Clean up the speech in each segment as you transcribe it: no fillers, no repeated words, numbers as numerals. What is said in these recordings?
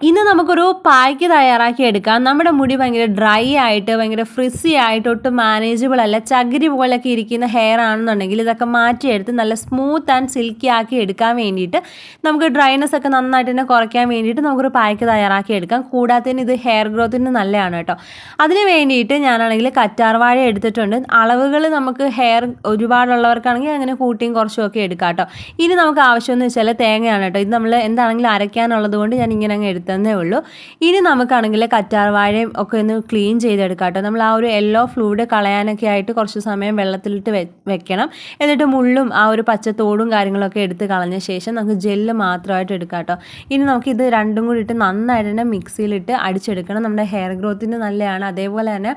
ഇന്ന് നമുക്കൊരു പായ്ക്ക് തയ്യാറാക്കി എടുക്കാം. നമ്മുടെ മുടി ഭയങ്കര ഡ്രൈ ആയിട്ട് ഭയങ്കര ഫ്രിസി ആയിട്ട് ഒട്ടും മാനേജബിൾ അല്ല, ചകിരി പോലെയൊക്കെ ഇരിക്കുന്ന ഹെയർ ആണെന്നുണ്ടെങ്കിൽ ഇതൊക്കെ മാറ്റിയെടുത്ത് നല്ല സ്മൂത്ത് ആൻഡ് സിൽക്കി ആക്കി എടുക്കാൻ വേണ്ടിയിട്ട് നമുക്ക് ഡ്രൈനെസ് ഒക്കെ നന്നായിട്ട് തന്നെ കുറയ്ക്കാൻ വേണ്ടിയിട്ട് നമുക്കൊരു പായ്ക്ക് തയ്യാറാക്കി എടുക്കാം. കൂടാതെ തന്നെ ഇത് ഹെയർ ഗ്രോത്തിന് നല്ലതാണ് കേട്ടോ. അതിന് വേണ്ടിയിട്ട് ഞാനാണെങ്കിൽ കറ്റാർവാഴ എടുത്തിട്ടുണ്ട്. അളവുകൾ നമുക്ക് ഹെയർ ഒരുപാടുള്ളവർക്കാണെങ്കിൽ അങ്ങനെ കൂട്ടിയും കുറച്ചും ഒക്കെ എടുക്കാം കേട്ടോ. ഇനി നമുക്ക് ആവശ്യമെന്ന് വെച്ചാൽ തേങ്ങയാണ് കേട്ടോ. ഇത് നമ്മൾ എന്താണെങ്കിലും അരയ്ക്കാനുള്ളത് കൊണ്ട് ഞാൻ ഇങ്ങനെ അങ്ങ് എടുത്തതേ ഉള്ളൂ. ഇനി നമുക്കാണെങ്കിൽ കറ്റാർവാഴയും ഒക്കെ ഒന്ന് ക്ലീൻ ചെയ്തെടുക്കാം കേട്ടോ. നമ്മൾ ആ ഒരു യെല്ലോ ഫ്ലൂയിഡ് കളയാനൊക്കെ ആയിട്ട് കുറച്ച് സമയം വെള്ളത്തിലിട്ട് വെക്കണം. എന്നിട്ട് മുള്ളും ആ ഒരു പച്ചത്തോടും കാര്യങ്ങളൊക്കെ എടുത്ത് കളഞ്ഞ ശേഷം നമുക്ക് ജെല്ല് മാത്രമായിട്ട് എടുക്കാം കേട്ടോ. ഇനി നമുക്കിത് രണ്ടും കൂടി ഇട്ട് നന്നായിട്ട് തന്നെ മിക്സിയിലിട്ട് അടിച്ചെടുക്കണം. നമ്മുടെ ഹെയർ ഗ്രോത്തിന് നല്ലതാണ്. അതേപോലെ തന്നെ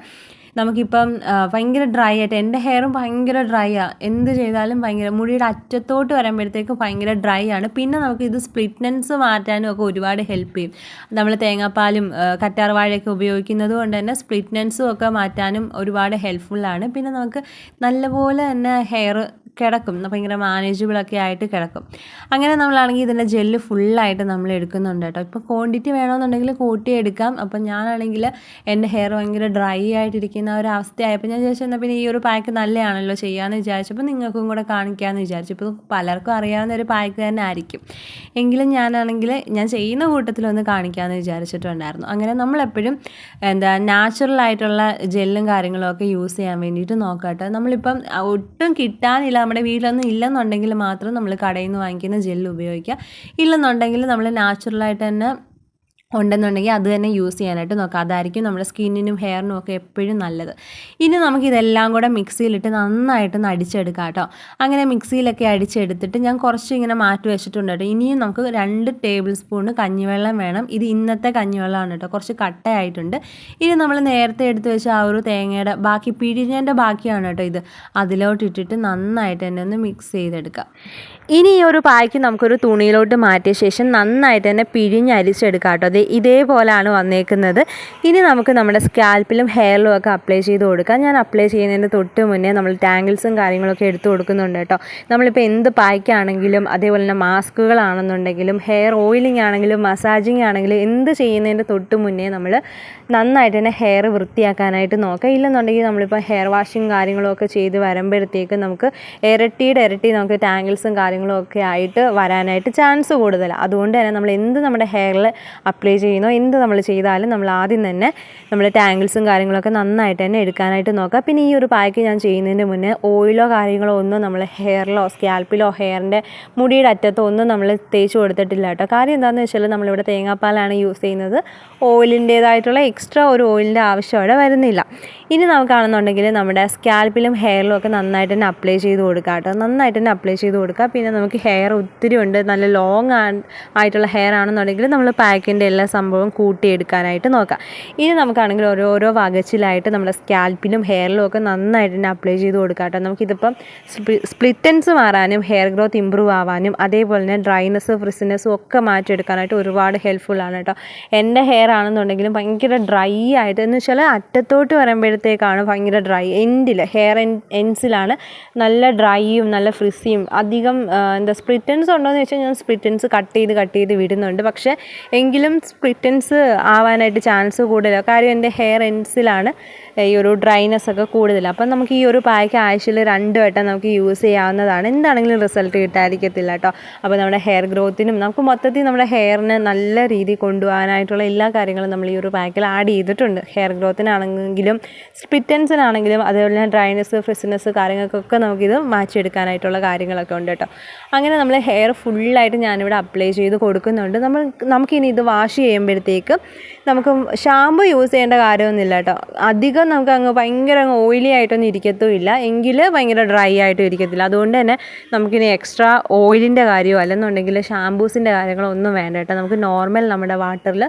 നമുക്കിപ്പം ഭയങ്കര ഡ്രൈ ആയിട്ട്, എൻ്റെ ഹെയറും ഭയങ്കര ഡ്രൈ ആണ്, എന്ത് ചെയ്താലും ഭയങ്കര മുടിയുടെ അറ്റത്തോട്ട് വരുമ്പോഴത്തേക്ക് ഭയങ്കര ഡ്രൈ ആണ്. പിന്നെ നമുക്കിത് സ്പ്ലിറ്റ്നെസ് മാറ്റാനും ഒക്കെ ഒരുപാട് ഹെൽപ്പ് ചെയ്യും. നമ്മൾ തേങ്ങാപ്പാലും കറ്റാർവാഴയൊക്കെ ഉപയോഗിക്കുന്നത് കൊണ്ട് തന്നെ സ്പ്ലിറ്റ്നെസ്സും ഒക്കെ മാറ്റാനും ഒരുപാട് ഹെൽപ്ഫുള്ളാണ്. പിന്നെ നമുക്ക് നല്ലപോലെ തന്നെ ഹെയർ കിടക്കും, ഭയങ്കര മാനേജബിളൊക്കെ ആയിട്ട് കിടക്കും. അങ്ങനെ നമ്മളാണെങ്കിൽ ഇതിൻ്റെ ജെല്ല് ഫുള്ളായിട്ട് നമ്മൾ എടുക്കുന്നുണ്ട് കേട്ടോ. ഇപ്പോൾ ക്വാണ്ടിറ്റി വേണമെന്നുണ്ടെങ്കിൽ കൂട്ടി എടുക്കാം. അപ്പം ഞാനാണെങ്കിൽ എൻ്റെ ഹെയർ ഭയങ്കര ഡ്രൈ ആയിട്ടിരിക്കുന്ന ഒരു അവസ്ഥയായപ്പോൾ ഞാൻ വിചാരിച്ചു എന്നാൽ പിന്നെ ഈ ഒരു പായ്ക്ക് നല്ലതാണല്ലോ ചെയ്യാമെന്ന് വിചാരിച്ചപ്പോൾ നിങ്ങൾക്കും കൂടെ കാണിക്കാമെന്ന് വിചാരിച്ചു. ഇപ്പോൾ പലർക്കും അറിയാവുന്ന ഒരു പായ്ക്ക് തന്നെ ആയിരിക്കും, എങ്കിലും ഞാനാണെങ്കിൽ ഞാൻ ചെയ്യുന്ന കൂട്ടത്തിലൊന്ന് കാണിക്കാമെന്ന് വിചാരിച്ചിട്ടുണ്ടായിരുന്നു. അങ്ങനെ നമ്മളെപ്പോഴും നാച്ചുറൽ ആയിട്ടുള്ള ജെല്ലും കാര്യങ്ങളും ഒക്കെ യൂസ് ചെയ്യാൻ വേണ്ടിയിട്ട് നോക്കാം കേട്ടോ. നമ്മളിപ്പം ഒട്ടും കിട്ടാനില്ല, നമ്മുടെ വീട്ടിലൊന്നും ഇല്ലെന്നുണ്ടെങ്കിൽ മാത്രം നമ്മൾ കടയിൽ നിന്ന് വാങ്ങിക്കുന്ന ജെല്ല് ഉപയോഗിക്കുക. ഇല്ലെന്നുണ്ടെങ്കിൽ നമ്മൾ നാച്ചുറലായിട്ട് തന്നെ ഉണ്ടെന്നുണ്ടെങ്കിൽ അത് തന്നെ യൂസ് ചെയ്യാനായിട്ട് നോക്കാം. അതായിരിക്കും നമ്മുടെ സ്കിന്നിനും ഹെയറിനും ഒക്കെ എപ്പോഴും നല്ലത്. ഇനി നമുക്കിതെല്ലാം കൂടെ മിക്സിയിലിട്ട് നന്നായിട്ടൊന്ന് അടിച്ചെടുക്കാം കേട്ടോ. അങ്ങനെ മിക്സിയിലൊക്കെ അടിച്ചെടുത്തിട്ട് ഞാൻ കുറച്ച് ഇങ്ങനെ മാറ്റി വെച്ചിട്ടുണ്ട് കേട്ടോ. ഇനിയും നമുക്ക് 2 ടേബിൾ സ്പൂൺ കഞ്ഞിവെള്ളം വേണം. ഇത് ഇന്നത്തെ കഞ്ഞിവെള്ളമാണ് കേട്ടോ, കുറച്ച് കട്ടയായിട്ടുണ്ട്. ഇനി നമ്മൾ നേരത്തെ എടുത്ത് വെച്ച ആ ഒരു തേങ്ങയുടെ ബാക്കി, പിഴിഞ്ഞതിൻ്റെ ബാക്കിയാണ് കേട്ടോ ഇത്, അതിലോട്ടിട്ടിട്ട് നന്നായിട്ട് തന്നെ ഒന്ന് മിക്സ് ചെയ്തെടുക്കാം. ഇനി ഈ ഒരു പായ്ക്ക് നമുക്കൊരു തുണിയിലോട്ട് മാറ്റിയ ശേഷം നന്നായിട്ട് തന്നെ പിഴിഞ്ഞരിച്ചെടുക്കാം കേട്ടോ. ഇതേപോലെയാണ് വന്നേക്കുന്നത്. ഇനി നമുക്ക് നമ്മുടെ സ്കാൽപ്പിലും ഹെയറിലും ഒക്കെ അപ്ലൈ ചെയ്ത് കൊടുക്കാം. ഞാൻ അപ്ലൈ ചെയ്യുന്നതിന് തൊട്ട് മുന്നേ നമ്മൾ ടാങ്കിൾസും കാര്യങ്ങളൊക്കെ എടുത്ത് കൊടുക്കുന്നുണ്ട് കേട്ടോ. നമ്മളിപ്പോൾ എന്ത് പായ്ക്കാണെങ്കിലും അതേപോലെ തന്നെ മാസ്കുകളാണെന്നുണ്ടെങ്കിലും ഹെയർ ഓയിലിംഗ് ആണെങ്കിലും മസാജിങ് ആണെങ്കിലും എന്ത് ചെയ്യുന്നതിൻ്റെ തൊട്ട് മുന്നേ നമ്മൾ നന്നായിട്ട് തന്നെ ഹെയർ വൃത്തിയാക്കാനായിട്ട് നോക്കുക. ഇല്ലെന്നുണ്ടെങ്കിൽ നമ്മളിപ്പോൾ ഹെയർ വാഷിങ് കാര്യങ്ങളൊക്കെ ചെയ്ത് വരുമ്പോഴത്തേക്ക് നമുക്ക് ഇരട്ടി നമുക്ക് ടാങ്കിൾസും കാര്യങ്ങളും ഒക്കെ ആയിട്ട് വരാനായിട്ട് ചാൻസ് കൂടുതലാണ്. അതുകൊണ്ട് തന്നെ നമ്മൾ എന്ത് നമ്മുടെ ഹെയറിൽ അപ്ലൈ ചെയ്യുന്നോ എന്ത് നമ്മൾ ചെയ്താലും നമ്മൾ ആദ്യം തന്നെ നമ്മൾ ടാങ്കിൾസും കാര്യങ്ങളൊക്കെ നന്നായിട്ട് തന്നെ എടുക്കാനായിട്ട് നോക്കുക. പിന്നെ ഈ ഒരു പായ്ക്ക് ഞാൻ ചെയ്യുന്നതിന് മുന്നേ ഓയിലോ കാര്യങ്ങളോ ഒന്നും നമ്മൾ ഹെയറിലോ സ്കാൽപ്പിലോ ഹെയറിൻ്റെ മുടിയുടെ അറ്റത്തോ ഒന്നും നമ്മൾ തേച്ച് കൊടുത്തിട്ടില്ല കേട്ടോ. കാര്യം എന്താണെന്ന് വെച്ചാൽ നമ്മളിവിടെ തേങ്ങാപ്പാലാണ് യൂസ് ചെയ്യുന്നത്. ഓയിലിൻ്റേതായിട്ടുള്ള എക്സ്ട്രാ ഒരു ഓയിലിൻ്റെ ആവശ്യം അവിടെ വരുന്നില്ല. ഇനി നമുക്കാണെന്നുണ്ടെങ്കിൽ നമ്മുടെ സ്കാൽപ്പിലും ഹെയറിലും ഒക്കെ നന്നായിട്ട് തന്നെ അപ്ലൈ ചെയ്ത് കൊടുക്കുക കേട്ടോ. നന്നായിട്ട് തന്നെ അപ്ലൈ ചെയ്ത് കൊടുക്കുക. പിന്നെ നമുക്ക് ഹെയർ ഒത്തിരി ഉണ്ട്, നല്ല ലോങ് ആയിട്ടുള്ള ഹെയർ ആണെന്നുണ്ടെങ്കിൽ നമ്മൾ പാക്കിൻ്റെ എല്ലാ സംഭവവും കൂട്ടിയെടുക്കാനായിട്ട് നോക്കാം. ഇനി നമുക്കാണെങ്കിൽ ഓരോരോ വകച്ചിലായിട്ട് നമ്മുടെ സ്കാൽപ്പിലും ഹെയറിലും ഒക്കെ നന്നായിട്ട് തന്നെ അപ്ലൈ ചെയ്ത് കൊടുക്കാം കേട്ടോ. നമുക്കിതിപ്പം സ്പ്ലിറ്റൻസ് മാറാനും ഹെയർ ഗ്രോത്ത് ഇമ്പ്രൂവ് ആവാനും അതേപോലെ തന്നെ ഡ്രൈനെസ് ഫ്രിസിനെസ്സും ഒക്കെ മാറ്റിയെടുക്കാനായിട്ട് ഒരുപാട് ഹെൽപ്ഫുള്ളാണ് കേട്ടോ. എൻ്റെ ഹെയർ ആണെന്നുണ്ടെങ്കിലും ഭയങ്കര ഡ്രൈ ആയിട്ട്, എന്ന് വെച്ചാൽ അറ്റത്തോട്ട് വരുമ്പോഴത്തേക്കാണ് ഭയങ്കര ഡ്രൈ, ഹെയർ എൻഡ്സിലാണ് നല്ല ഡ്രൈയും നല്ല ഫ്രിസിയും. അധികം സ്പ്ലിറ്റൻസ് ഉണ്ടോയെന്ന് വെച്ചാൽ ഞാൻ സ്പ്ലിറ്റൻസ് കട്ട് ചെയ്ത് വിടുന്നുണ്ട്. പക്ഷേ എങ്കിലും സ്പ്ലിറ്റൻസ് ആവാനായിട്ട് ചാൻസ് കൂടുതലാണ്. കാര്യം എൻ്റെ ഹെയർ എൻഡ്സിലാണ് ഈ ഒരു ഡ്രൈനെസ് ഒക്കെ കൂടുതൽ. അപ്പം നമുക്ക് ഈ ഒരു പായ്ക്ക് ആഴ്ചയിൽ 2 വട്ടം നമുക്ക് യൂസ് ചെയ്യാവുന്നതാണ്. എന്താണെങ്കിലും റിസൾട്ട് കിട്ടാതിരിക്കത്തില്ല കേട്ടോ. അപ്പോൾ നമ്മുടെ ഹെയർ ഗ്രോത്തിനും നമുക്ക് മൊത്തത്തിൽ നമ്മുടെ ഹെയറിനെ നല്ല രീതിയിൽ കൊണ്ടുപോകാനായിട്ടുള്ള എല്ലാ കാര്യങ്ങളും നമ്മൾ ഈ ഒരു പാക്കിൽ ആഡ് ചെയ്തിട്ടുണ്ട്. ഹെയർ ഗ്രോത്തിനാണെങ്കിലും സ്പ്ലിറ്റൻസിനാണെങ്കിലും അതേപോലെ തന്നെ ഡ്രൈനെസ് ഫ്രിസിനെസ് കാര്യങ്ങൾക്കൊക്കെ നമുക്കിത് മാറ്റിയെടുക്കാനായിട്ടുള്ള കാര്യങ്ങളൊക്കെ ഉണ്ട് കേട്ടോ. അങ്ങനെ നമ്മൾ ഹെയർ ഫുള്ളായിട്ട് ഞാനിവിടെ അപ്ലൈ ചെയ്ത് കൊടുക്കുന്നുണ്ട്. നമുക്കിനി ഇത് വാഷ് ചെയ്യുമ്പോഴത്തേക്ക് നമുക്ക് ഷാമ്പു യൂസ് ചെയ്യേണ്ട കാര്യമൊന്നുമില്ല കേട്ടോ. അധികം നമുക്ക് ഭയങ്കര ഓയിലി ആയിട്ടൊന്നും ഇരിക്കത്തുമില്ല, എങ്കിൽ ഭയങ്കര ഡ്രൈ ആയിട്ടും ഇരിക്കത്തില്ല. അതുകൊണ്ട് തന്നെ നമുക്കിനി എക്സ്ട്രാ ഓയിലിൻ്റെ കാര്യമോ അല്ലെന്നുണ്ടെങ്കിൽ ഷാമ്പൂസിൻ്റെ കാര്യങ്ങളോ ഒന്നും വേണ്ട കേട്ടോ. നമുക്ക് നോർമൽ നമ്മുടെ വാട്ടറിൽ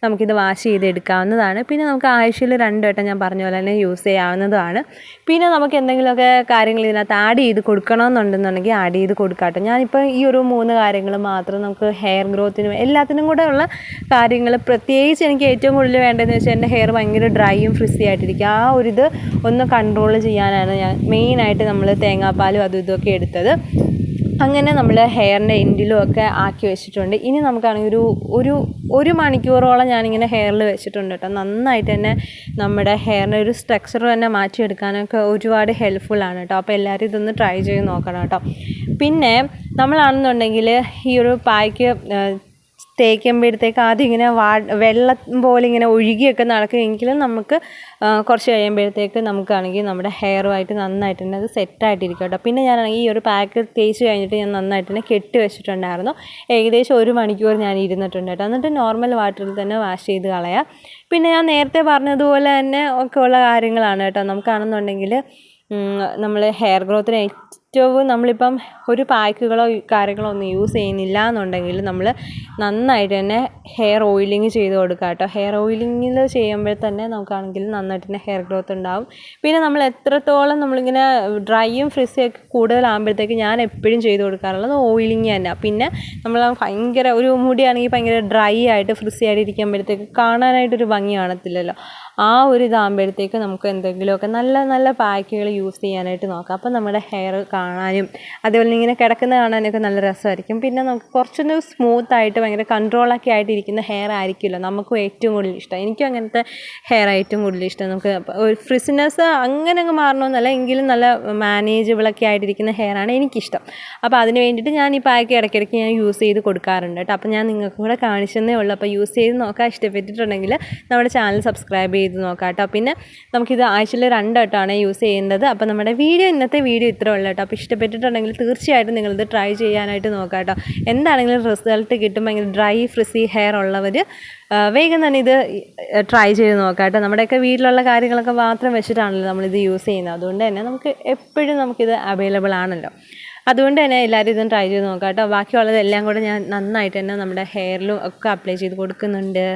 നമുക്കിത് വാഷ് ചെയ്തെടുക്കാവുന്നതാണ്. പിന്നെ നമുക്ക് ആഴ്ചയിൽ 2 വട്ടം ഞാൻ പറഞ്ഞ പോലെ തന്നെ യൂസ് ചെയ്യാവുന്നതാണ്. പിന്നെ നമുക്ക് എന്തെങ്കിലുമൊക്കെ കാര്യങ്ങൾ ഇതിനകത്ത് ആഡ് ചെയ്ത് കൊടുക്കണമെന്നുണ്ടെന്നുണ്ടെങ്കിൽ ആഡ് ചെയ്ത് കൊടുക്കാം കേട്ടോ. ഞാനിപ്പോൾ ഈ ഒരു 3 കാര്യങ്ങൾ മാത്രം നമുക്ക് ഹെയർ ഗ്രോത്തിനും എല്ലാത്തിനും കൂടെ ഉള്ള കാര്യങ്ങൾ, പ്രത്യേകിച്ച് എനിക്ക് ഏറ്റവും കൂടുതൽ വേണ്ടതെന്ന് വെച്ചാൽ എൻ്റെ ഹെയർ ഭയങ്കര ഡ്രൈയും ഫ്രിസി ആയിട്ടിരിക്കുക. ആ ഒരിത് ഒന്ന് കൺട്രോൾ ചെയ്യാനാണ് ഞാൻ മെയിനായിട്ട് നമ്മൾ തേങ്ങാപ്പാലും അതും ഇതൊക്കെ എടുത്തത്. അങ്ങനെ നമ്മൾ ഹെയറിൻ്റെ എൻഡിലും ഒക്കെ ആക്കി വെച്ചിട്ടുണ്ട്. ഇനി നമുക്കാണെങ്കിൽ ഒരു മണിക്കൂറോളം ഞാനിങ്ങനെ ഹെയറിൽ വെച്ചിട്ടുണ്ട് കേട്ടോ. നന്നായിട്ട് തന്നെ നമ്മുടെ ഹെയറിൻ്റെ ഒരു സ്ട്രക്ചർ തന്നെ മാറ്റിയെടുക്കാനൊക്കെ ഒരുപാട് ഹെൽപ്ഫുള്ളാണ് കേട്ടോ. അപ്പോൾ എല്ലാവരും ഇതൊന്ന് ട്രൈ ചെയ്ത് നോക്കണം കേട്ടോ. പിന്നെ നമ്മളാണെന്നുണ്ടെങ്കിൽ ഈ ഒരു പായ്ക്ക് തേക്കുമ്പോഴത്തേക്ക് ആദ്യം ഇങ്ങനെ വെള്ളം പോലെ ഇങ്ങനെ ഒഴുകിയൊക്കെ നടക്കുമെങ്കിലും നമുക്ക് കുറച്ച് കഴിയുമ്പോഴത്തേക്ക് നമുക്കാണെങ്കിൽ നമ്മുടെ ഹെയറുമായിട്ട് നന്നായിട്ട് തന്നെ അത് സെറ്റായിട്ടിരിക്കും കേട്ടോ. പിന്നെ ഞാനാണെങ്കിൽ ഈ ഒരു പാക്ക് തേച്ച് കഴിഞ്ഞിട്ട് ഞാൻ നന്നായിട്ട് തന്നെ കെട്ടി വെച്ചിട്ടുണ്ടായിരുന്നു. ഏകദേശം 1 മണിക്കൂർ ഞാൻ ഇരുന്നിട്ടുണ്ട് കേട്ടോ. എന്നിട്ട് നോർമൽ വാട്ടറിൽ തന്നെ വാഷ് ചെയ്ത് കളയാം. പിന്നെ ഞാൻ നേരത്തെ പറഞ്ഞതുപോലെ തന്നെ ഒക്കെ ഉള്ള കാര്യങ്ങളാണ് കേട്ടോ. നമുക്കാണെന്നുണ്ടെങ്കിൽ നമ്മൾ ഹെയർ ഗ്രോത്തിന് ഏറ്റവും നമ്മളിപ്പം ഒരു പാക്കുകളോ കാര്യങ്ങളോ ഒന്നും യൂസ് ചെയ്യുന്നില്ല എന്നുണ്ടെങ്കിൽ നമ്മൾ നന്നായിട്ട് തന്നെ ഹെയർ ഓയിലിങ് ചെയ്ത് കൊടുക്കുക കേട്ടോ. ഹെയർ ഓയിലിങ്ങിൽ ചെയ്യുമ്പോൾ തന്നെ നമുക്കാണെങ്കിൽ നന്നായിട്ട് തന്നെ ഹെയർ ഗ്രോത്ത് ഉണ്ടാവും. പിന്നെ നമ്മൾ എത്രത്തോളം നമ്മളിങ്ങനെ ഡ്രൈയും ഫ്രിസിയൊക്കെ കൂടുതലാകുമ്പോഴത്തേക്ക് ഞാൻ എപ്പോഴും ചെയ്ത് കൊടുക്കാറുള്ളത് ഓയിലിങ് തന്നെ. പിന്നെ നമ്മൾ ഭയങ്കര ഒരു മുടിയാണെങ്കിൽ ഭയങ്കര ഡ്രൈ ആയിട്ട് ഫ്രിസി ആയിട്ട് ഇരിക്കുമ്പോഴത്തേക്ക് കാണാനായിട്ടൊരു ഭംഗി കാണത്തില്ലല്ലോ. ആ ഒരു ഇതാകുമ്പോഴത്തേക്ക് നമുക്ക് എന്തെങ്കിലുമൊക്കെ നല്ല നല്ല പാക്കുകൾ യൂസ് ചെയ്യാനായിട്ട് നോക്കാം. അപ്പോൾ നമ്മുടെ ഹെയർ കാണാനും അതേപോലെ ഇങ്ങനെ കിടക്കുന്ന കാണാനൊക്കെ നല്ല രസമായിരിക്കും. പിന്നെ നമുക്ക് കുറച്ചൊന്ന് സ്മൂത്തായിട്ട് ഭയങ്കര കൺട്രോളൊക്കെ ആയിട്ടിരിക്കുന്ന ഹെയർ ആയിരിക്കുമല്ലോ നമുക്കും ഏറ്റവും കൂടുതൽ ഇഷ്ടം. എനിക്കും അങ്ങനത്തെ ഹെയർ ഏറ്റവും കൂടുതൽ ഇഷ്ടം. നമുക്ക് ഒരു ഫ്രിസിനെസ് അങ്ങനെ അങ്ങ് മാറണമെന്നല്ല, എങ്കിലും നല്ല മാനേജബിളൊക്കെ ആയിട്ടിരിക്കുന്ന ഹെയറാണ് എനിക്കിഷ്ടം. അപ്പോൾ അതിന് വേണ്ടിയിട്ട് ഞാൻ ഈ പാക്ക് ഇടയ്ക്കിടയ്ക്ക് ഞാൻ യൂസ് ചെയ്ത് കൊടുക്കാറുണ്ട് കേട്ടോ. അപ്പോൾ ഞാൻ നിങ്ങൾക്ക് കൂടെ കാണിച്ചതേ ഉള്ളൂ. അപ്പോൾ യൂസ് ചെയ്ത് നോക്കാൻ ഇഷ്ടപ്പെട്ടിട്ടുണ്ടെങ്കിൽ നമ്മുടെ ചാനൽ സബ്സ്ക്രൈബ് ചെയ്ത് നോക്കാം കേട്ടോ. പിന്നെ നമുക്കിത് ആഴ്ചയിൽ 2 വട്ടമാണ് യൂസ് ചെയ്യേണ്ടത്. അപ്പോൾ നമ്മുടെ ഇന്നത്തെ വീഡിയോ ഇത്രേ ഉള്ളൂ കേട്ടോ. അപ്പോൾ ഇഷ്ടപ്പെട്ടിട്ടുണ്ടെങ്കിൽ തീർച്ചയായിട്ടും നിങ്ങളിത് ട്രൈ ചെയ്യാനായിട്ട് നോക്കാം കേട്ടോ. എന്താണെങ്കിലും റിസൾട്ട് കിട്ടും. ഭയങ്കര ഡ്രൈ ഫ്രിസി ഹെയർ ഉള്ളവർ വേഗം തന്നെ ഇത് ട്രൈ ചെയ്ത് നോക്കാം കേട്ടോ. നമ്മുടെയൊക്കെ വീട്ടിലുള്ള കാര്യങ്ങളൊക്കെ മാത്രം വെച്ചിട്ടാണല്ലോ നമ്മളിത് യൂസ് ചെയ്യുന്നത്. അതുകൊണ്ട് തന്നെ നമുക്ക് എപ്പോഴും നമുക്കിത് അവൈലബിൾ ആണല്ലോ. അതുകൊണ്ട് തന്നെ എല്ലാവരും ഇതും ട്രൈ ചെയ്ത് നോക്കാം കേട്ടോ. ബാക്കിയുള്ളതെല്ലാം കൂടെ ഞാൻ നന്നായിട്ട് തന്നെ നമ്മുടെ ഹെയറിലും ഒക്കെ അപ്ലൈ ചെയ്ത് കൊടുക്കുന്നുണ്ട്.